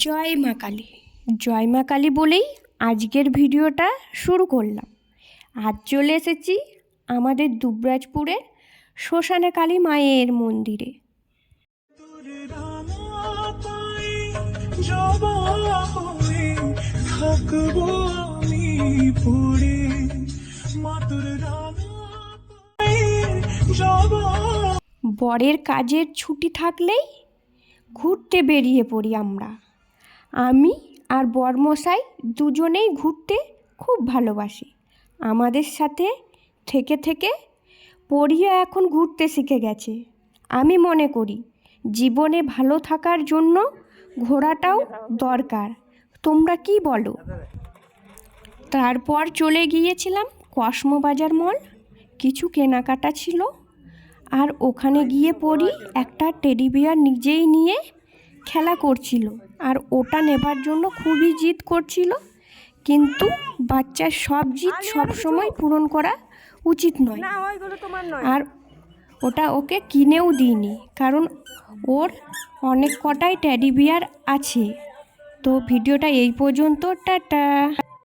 জয় মা কালী। জয় মা কালী বলেই আজকের ভিডিওটা শুরু করলাম। আজ চলে এসেছি আমাদের দুবরাজপুরের শ্মশানে কালী মায়ের মন্দিরে। বরের কাজের ছুটি থাকলেই ঘুরতে বেরিয়ে পড়ি আমরা। আমি আর বরমশাই দুজনেই ঘুরতে খুব ভালোবাসি। আমাদের সাথে থেকে থেকে পরিও এখন ঘুরতে শিখে গেছে। আমি মনে করি জীবনে ভালো থাকার জন্য ঘোরাটাও দরকার। তোমরা কি বলো? তারপর চলে গিয়েছিলাম কসমোবাজার মল, কিছু কেনাকাটা ছিল। আর ওখানে গিয়ে পড়ি একটা টেডি বিয়ার নিজেই নিয়ে খেলা করছিল, আর ওটা নেবার জন্য খুবই জিদ করছিল। কিন্তু বাচ্চার সব জিদ সবসময় পূরণ করা উচিত নয়, আর ওটা ওকে কিনেও দিইনি, কারণ ওর অনেক কটাই টেডি বিয়ার আছে। তো ভিডিওটা এই পর্যন্ত, টাটা।